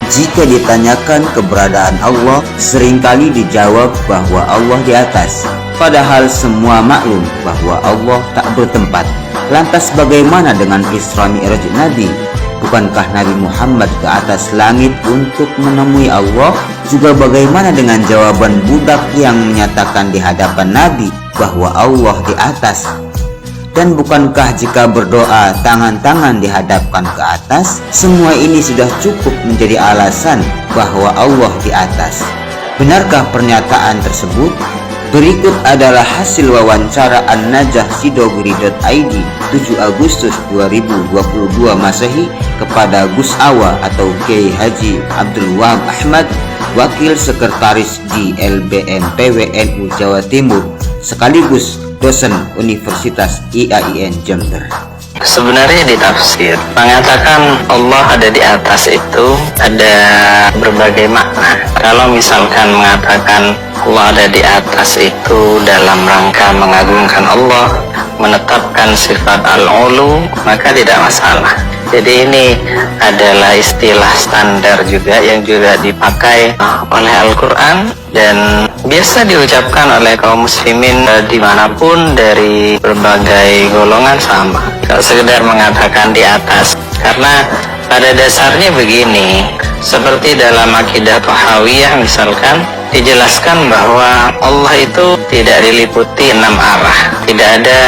Jika ditanyakan keberadaan Allah, seringkali dijawab bahwa Allah di atas, padahal semua maklum bahwa Allah tak bertempat. Lantas bagaimana dengan Isra Mi'raj Nabi? Bukankah Nabi Muhammad ke atas langit untuk menemui Allah? Juga bagaimana dengan jawaban budak yang menyatakan di hadapan Nabi bahwa Allah di atas? Dan bukankah jika berdoa tangan-tangan dihadapkan ke atas, semua ini sudah cukup menjadi alasan bahwa Allah di atas? Benarkah pernyataan tersebut? Berikut adalah hasil wawancara An-Najah Sidogiri.id 7 Agustus 2022 Masehi kepada Gus Awa atau Kiai Haji Abdul Wahab Ahmad, Wakil Sekretaris di LBM PWNU Jawa Timur, sekaligus dosen Universitas IAIN Jember. Sebenarnya di tafsir mengatakan Allah ada di atas itu ada berbagai makna. Kalau misalkan mengatakan Allah ada di atas itu dalam rangka mengagungkan Allah, menetapkan sifat al-ulu, maka tidak masalah. Jadi ini adalah istilah standar juga yang juga dipakai oleh Al-Quran dan biasa diucapkan oleh kaum muslimin dimanapun dari berbagai golongan sama. Kalau sekedar mengatakan di atas, karena pada dasarnya begini, seperti dalam akidah Tahawiyah misalkan dijelaskan bahwa Allah itu tidak diliputi 6 arah, tidak ada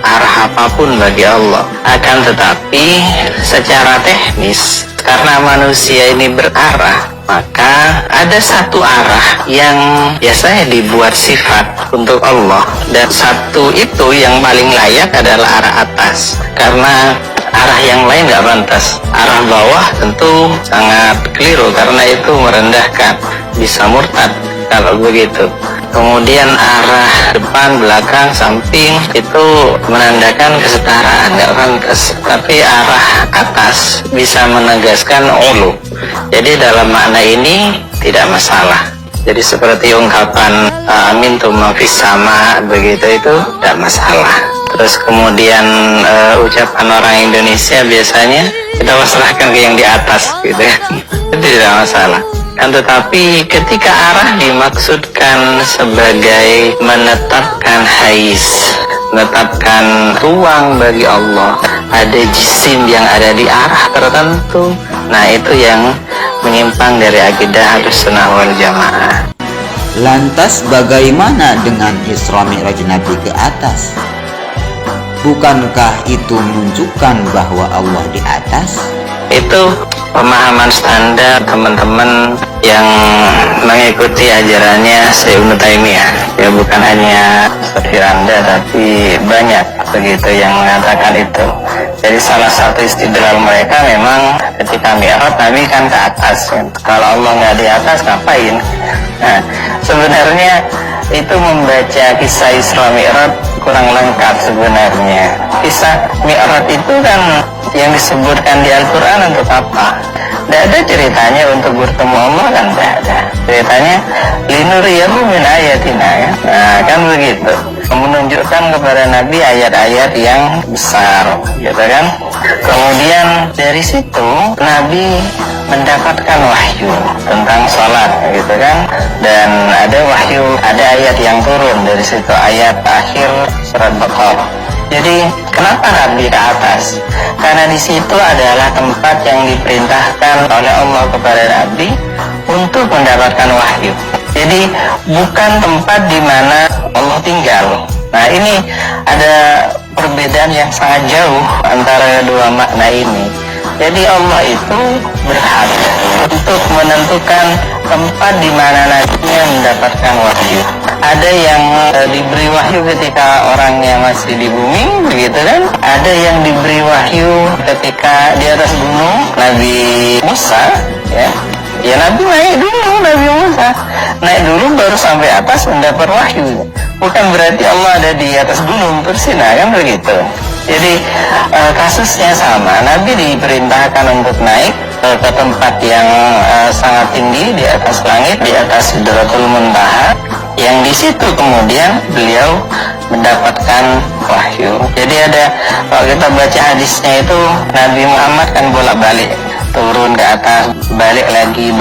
arah apapun bagi Allah. Akan tetapi secara teknis, karena manusia ini berarah, maka ada satu arah yang biasanya dibuat sifat untuk Allah, dan satu itu yang paling layak adalah arah atas, karena arah yang lain nggak pantas. Arah bawah tentu sangat keliru karena itu merendahkan, bisa murtad kalau begitu. Kemudian arah depan, belakang, samping itu menandakan kesetaraan, nggak pantas. Tapi arah atas bisa menegaskan ulu. Jadi dalam makna ini tidak masalah. Jadi seperti ungkapan amin tumma fis sama begitu, itu tidak masalah. Terus kemudian ucapan orang Indonesia biasanya kita pasrahkan ke yang di atas gitu ya. Itu tidak masalah. Kan tetapi ketika arah dimaksudkan sebagai menetapkan haiz, menetapkan ruang bagi Allah, ada jisim yang ada di arah tertentu, nah itu yang menyimpang dari akidah Ahlussunnah wal Jamaah. Lantas bagaimana dengan Isra Mi'raj Nabi ke atas? Bukankah itu menunjukkan bahwa Allah di atas? Itu pemahaman standar teman-teman yang mengikuti ajarannya Syekh Ibnu Taimiyah. Ya bukan hanya Firanda tapi banyak begitu yang mengatakan itu. Jadi salah satu istidlal mereka memang ketika Mi'raj Nabi kan ke atas kan. Kalau Allah nggak di atas ngapain? Nah sebenarnya itu membaca kisah Isra Mi'raj kurang lengkap sebenarnya. Kisah Mi'raj itu kan yang disebutkan di Al-Quran untuk apa? Tidak ada ceritanya untuk bertemu Allah kan, tidak ada. Ceritanya linuriyahu min ayatina ya. Nah kan begitu, menunjukkan kepada Nabi ayat-ayat yang besar gitu kan. Kemudian dari situ Nabi mendapatkan wahyu tentang sholat gitu kan, dan ada wahyu, ada ayat yang turun dari situ, ayat akhir surat Baqarah. Jadi kenapa Nabi ke atas? Karena di situ adalah tempat yang diperintahkan oleh Allah kepada Nabi untuk mendapatkan wahyu. Jadi bukan tempat di mana Allah tinggal. Nah ini ada perbedaan yang sangat jauh antara dua makna ini. Jadi Allah itu berhak untuk menentukan tempat di mana nabinya mendapatkan wahyu. Ada yang diberi wahyu ketika orangnya masih di bumi, begitu kan? Ada yang diberi wahyu ketika di atas gunung, Nabi Musa, ya. Ya Nabi naik dulu, Nabi Musa naik dulu baru sampai atas mendapat wahyu. Bukan berarti Allah ada di atas gunung Tursina kan begitu. Jadi kasusnya sama, Nabi diperintahkan untuk naik ke tempat yang sangat tinggi di atas langit, di atas Sidratul Muntaha, yang di situ kemudian beliau mendapatkan wahyu. Jadi ada, kalau kita baca hadisnya itu Nabi Muhammad kan bolak-balik turun ke atas, balik lagi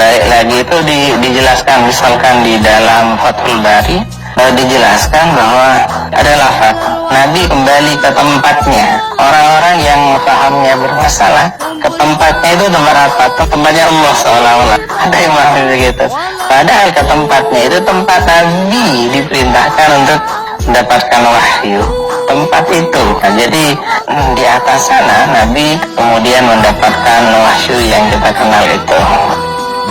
itu dijelaskan. Misalkan di dalam Fathul Bari dijelaskan bahwa ada lafaz Nabi kembali ke tempatnya. Orang-orang yang pahamnya bermasalah, ke tempatnya itu tempat apa? Tempatnya Allah seolah-olah. Ada yang memahami begitu. Padahal ke tempatnya itu tempat Nabi diperintahkan untuk mendapatkan wahyu. Tempat itu. Nah, jadi di atas sana Nabi kemudian mendapatkan wahyu yang kita kenal itu.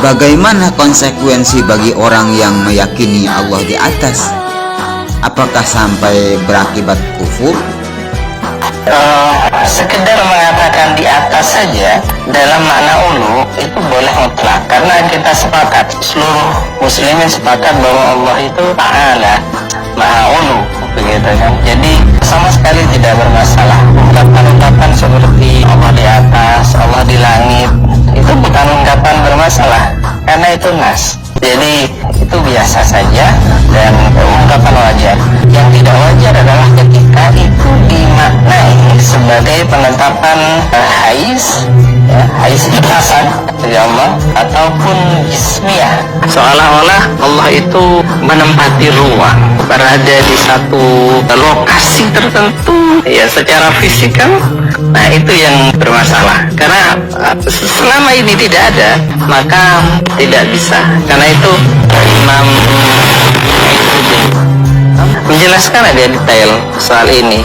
Bagaimana konsekuensi bagi orang yang meyakini Allah di atas? Apakah sampai berakibat kufur? Sekedar mengatakan di atas saja dalam makna ulu itu boleh mutlak, karena kita sepakat, seluruh muslimin sepakat bahwa Allah itu Ta'ala, Maha Ulu, begitu kan. Jadi sama sekali tidak bermasalah. Ungkapan-ungkapan seperti Allah di atas, Allah di langit, itu bukan ungkapan bermasalah, karena itu nas. Jadi itu biasa saja dan ungkapan wajar. Yang tidak wajar adalah ketika itu dimaknai sebagai penetapan hais, ya, hais jasad dari Allah ataupun jismiyah, seolah-olah Allah itu menempati ruang, berada di satu lokasi tertentu, ya secara fisik kan. Nah itu yang bermasalah, karena selama ini tidak ada, maka tidak bisa. Karena itu Imam menjelaskan ada detail soal ini,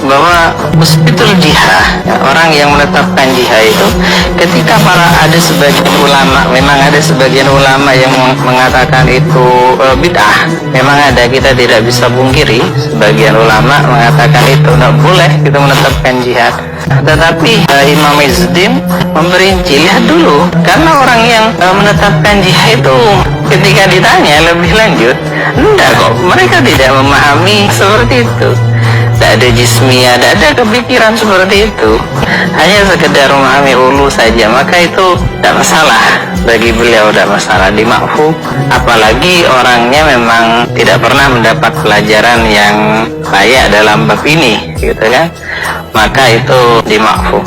bahwa musbitul jihah, ya, orang yang menetapkan jihah itu ketika ada sebagian ulama, memang ada sebagian ulama yang mengatakan itu bid'ah, memang ada, kita tidak bisa pungkiri sebagian ulama mengatakan itu tidak boleh kita menetapkan jihad. Tetapi Imam Izzuddin memperinci, lihat dulu, karena orang yang menetapkan jihad itu ketika ditanya lebih lanjut, enggak kok, mereka tidak memahami seperti itu. Tidak ada jismiyah, tidak ada kepikiran seperti itu, hanya sekedar memahami ulu saja, maka itu tidak masalah bagi beliau, tidak masalah, dimakfu. Apalagi orangnya memang tidak pernah mendapat pelajaran yang layak dalam bab ini, gitu kan, maka itu dimakfu.